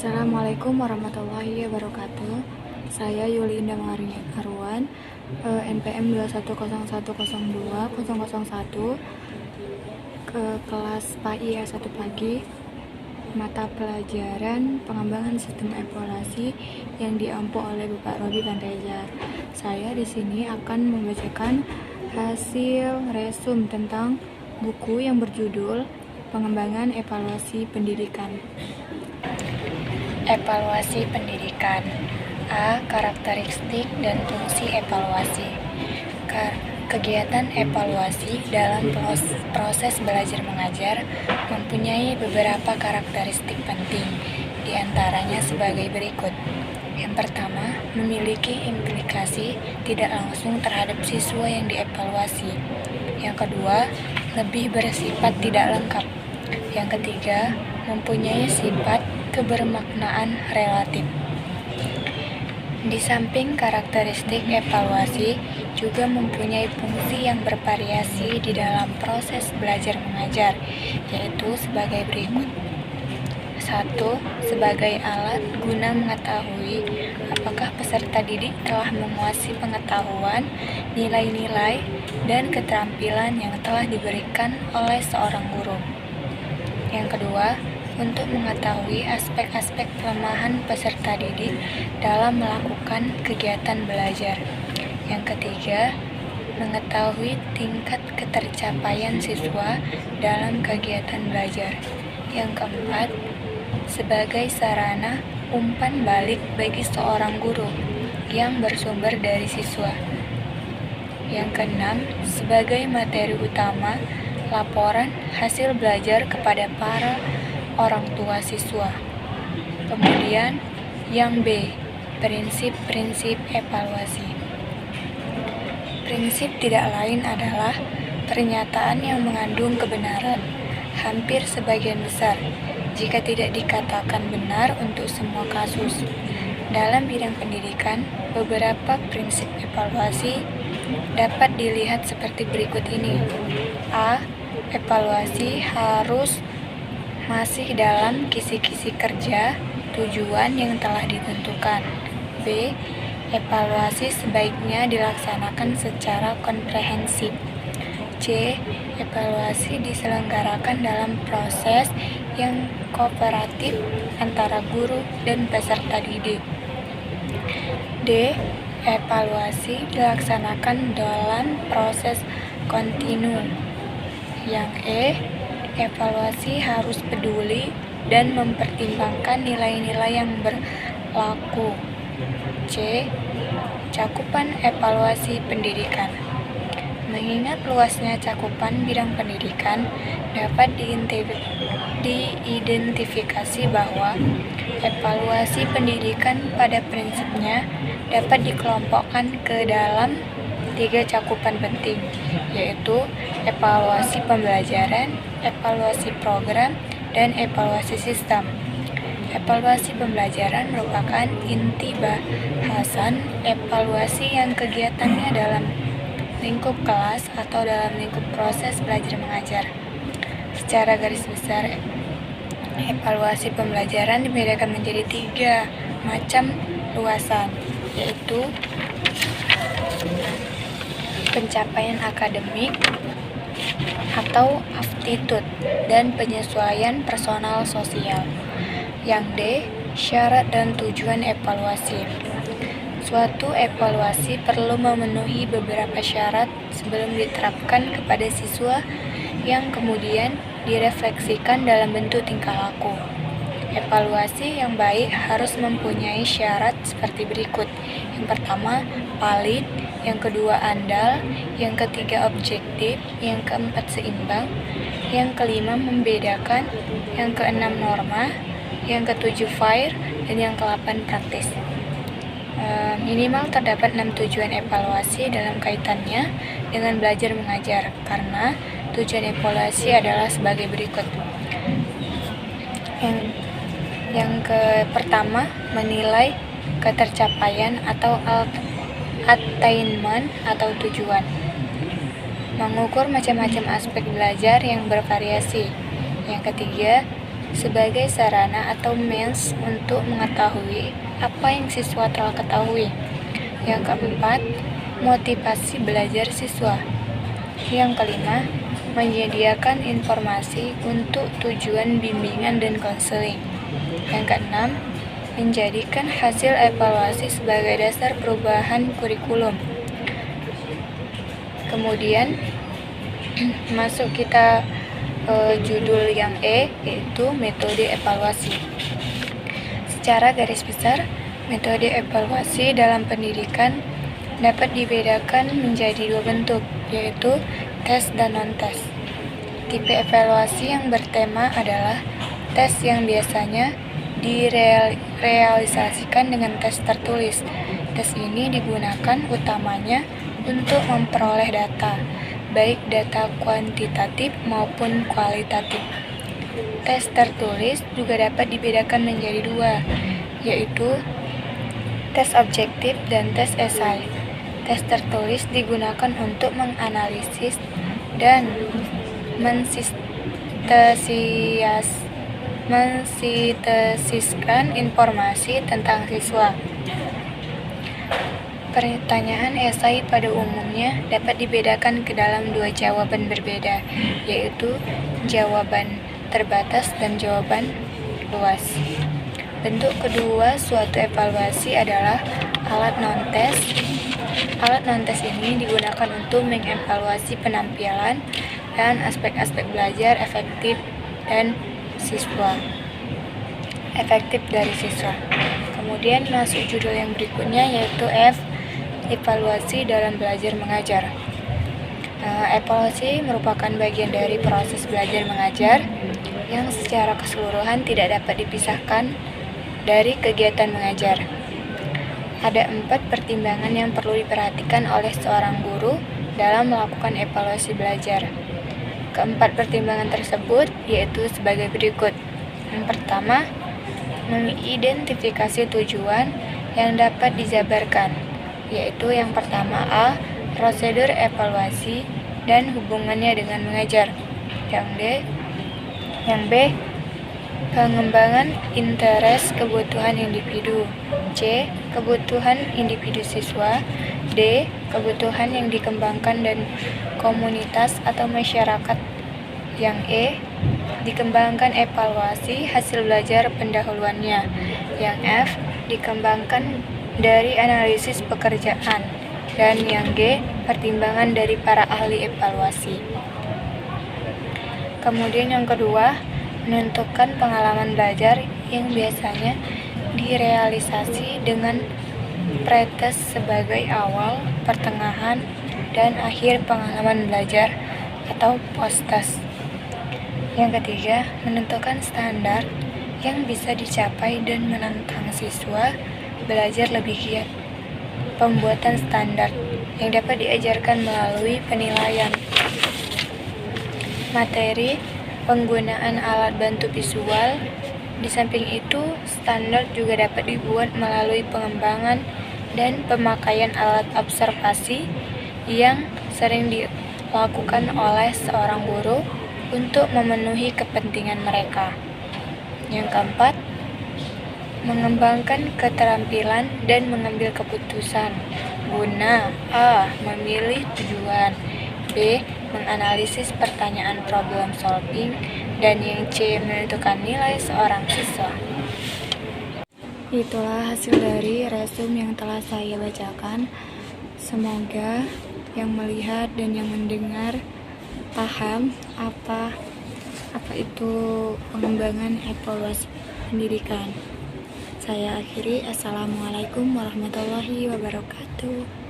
Assalamualaikum warahmatullahi wabarakatuh. Saya Yuli Indah Arwan, NPM 210102001, ke kelas PAI S1 pagi, mata pelajaran pengembangan sistem evaluasi yang diampu oleh Bapak Robi Bantejar. Saya di sini akan membacakan hasil resum tentang buku yang berjudul Pengembangan Evaluasi Pendidikan. Evaluasi pendidikan. A. Karakteristik dan fungsi evaluasi. Kegiatan evaluasi dalam proses belajar mengajar mempunyai beberapa karakteristik penting, di antaranya sebagai berikut. Yang pertama, memiliki implikasi tidak langsung terhadap siswa yang dievaluasi. Yang kedua, lebih bersifat tidak lengkap. Yang ketiga, mempunyai sifat kebermaknaan relatif. Di samping karakteristik evaluasi, juga mempunyai fungsi yang bervariasi di dalam proses belajar mengajar, yaitu sebagai berikut. 1. Sebagai alat guna mengetahui apakah peserta didik telah menguasai pengetahuan, nilai-nilai, dan keterampilan yang telah diberikan oleh seorang guru. Yang kedua, untuk mengetahui aspek-aspek kelemahan peserta didik dalam melakukan kegiatan belajar. Yang ketiga, mengetahui tingkat ketercapaian siswa dalam kegiatan belajar. Yang keempat, sebagai sarana umpan balik bagi seorang guru yang bersumber dari siswa. Yang keenam, sebagai materi utama laporan hasil belajar kepada para orang tua siswa. Kemudian yang B, prinsip-prinsip evaluasi. Prinsip tidak lain adalah pernyataan yang mengandung kebenaran hampir sebagian besar, jika tidak dikatakan benar untuk semua kasus. Dalam bidang pendidikan, beberapa prinsip evaluasi dapat dilihat seperti berikut ini. A. Evaluasi harus masih dalam kisi-kisi kerja tujuan yang telah ditentukan. B. Evaluasi sebaiknya dilaksanakan secara komprehensif. C. Evaluasi diselenggarakan dalam proses yang kooperatif antara guru dan peserta didik. D. Evaluasi dilaksanakan dalam proses kontinu. Yang E. Evaluasi harus peduli dan mempertimbangkan nilai-nilai yang berlaku. C. Cakupan evaluasi pendidikan. Mengingat luasnya cakupan bidang pendidikan, dapat diidentifikasi bahwa evaluasi pendidikan pada prinsipnya dapat dikelompokkan ke dalam 3 cakupan penting, yaitu evaluasi pembelajaran, evaluasi program, dan evaluasi sistem. Evaluasi pembelajaran merupakan inti bahasan evaluasi yang kegiatannya dalam lingkup kelas atau dalam lingkup proses belajar mengajar. Secara garis besar, evaluasi pembelajaran dibedakan menjadi 3 macam luasan, yaitu pencapaian akademik atau aptitude dan penyesuaian personal sosial. Yang D. Syarat dan tujuan evaluasi. Suatu evaluasi perlu memenuhi beberapa syarat sebelum diterapkan kepada siswa yang kemudian direfleksikan dalam bentuk tingkah laku. Evaluasi yang baik harus mempunyai syarat seperti berikut. Yang pertama, valid. Yang kedua, andal. Yang ketiga, objektif. Yang keempat, seimbang. Yang kelima, membedakan. Yang keenam, norma. Yang ketujuh, fair. Dan yang ke-8, praktis. Minimal terdapat 6 tujuan evaluasi dalam kaitannya dengan belajar mengajar, karena tujuan evaluasi adalah sebagai berikut. Yang pertama, menilai ketercapaian atau attainment atau tujuan. Mengukur macam-macam aspek belajar yang bervariasi. Yang ketiga, sebagai sarana atau means untuk mengetahui apa yang siswa telah ketahui. Yang keempat, motivasi belajar siswa. Yang kelima, menyediakan informasi untuk tujuan bimbingan dan konseling. Yang keenam, menjadikan hasil evaluasi sebagai dasar perubahan kurikulum. Kemudian masuk kita judul yang E, yaitu metode evaluasi. Secara garis besar, metode evaluasi dalam pendidikan dapat dibedakan menjadi dua bentuk, yaitu tes dan non-tes. Tipe evaluasi yang bertema adalah tes yang biasanya direalisasikan dengan tes tertulis. Tes ini digunakan utamanya untuk memperoleh data, baik data kuantitatif maupun kualitatif. Tes tertulis juga dapat dibedakan menjadi dua, yaitu tes objektif dan tes esai. Tes tertulis digunakan untuk menganalisis dan mensintesiskan informasi tentang siswa. Pertanyaan esai pada umumnya dapat dibedakan ke dalam dua jawaban berbeda, yaitu jawaban terbatas dan jawaban luas. Bentuk kedua suatu evaluasi adalah alat non-tes. Alat non-tes ini digunakan untuk mengevaluasi penampilan dan aspek-aspek belajar efektif dari siswa. Kemudian masuk judul yang berikutnya, yaitu F, evaluasi dalam belajar mengajar. Evaluasi merupakan bagian dari proses belajar mengajar yang secara keseluruhan tidak dapat dipisahkan dari kegiatan mengajar. Ada 4 pertimbangan yang perlu diperhatikan oleh seorang guru dalam melakukan evaluasi belajar. Keempat pertimbangan tersebut yaitu sebagai berikut. Yang pertama, mengidentifikasi tujuan yang dapat dijabarkan, yaitu yang pertama A, prosedur evaluasi dan hubungannya dengan mengajar. Yang B, pengembangan interest kebutuhan individu. C, kebutuhan individu siswa. D, kebutuhan yang dikembangkan dan komunitas atau masyarakat. Yang E, dikembangkan evaluasi hasil belajar pendahuluannya. Yang F, dikembangkan dari analisis pekerjaan. Dan yang G, pertimbangan dari para ahli evaluasi. Kemudian yang kedua, menentukan pengalaman belajar yang biasanya direalisasi dengan pretes sebagai awal, pertengahan, dan akhir pengalaman belajar atau post-test. Yang ketiga, menentukan standar yang bisa dicapai dan menantang siswa belajar lebih giat. Pembuatan standar yang dapat diajarkan melalui penilaian materi, penggunaan alat bantu visual. Di samping itu, standar juga dapat dibuat melalui pengembangan dan pemakaian alat observasi yang sering dilakukan oleh seorang guru untuk memenuhi kepentingan mereka. Yang keempat, mengembangkan keterampilan dan mengambil keputusan guna A, memilih tujuan, B, menganalisis pertanyaan problem solving, dan yang C, menentukan nilai seorang siswa. Itulah hasil dari resume yang telah saya bacakan. Semoga yang melihat dan yang mendengar paham apa itu pengembangan evaluasi pendidikan. Saya akhiri. Assalamualaikum warahmatullahi wabarakatuh.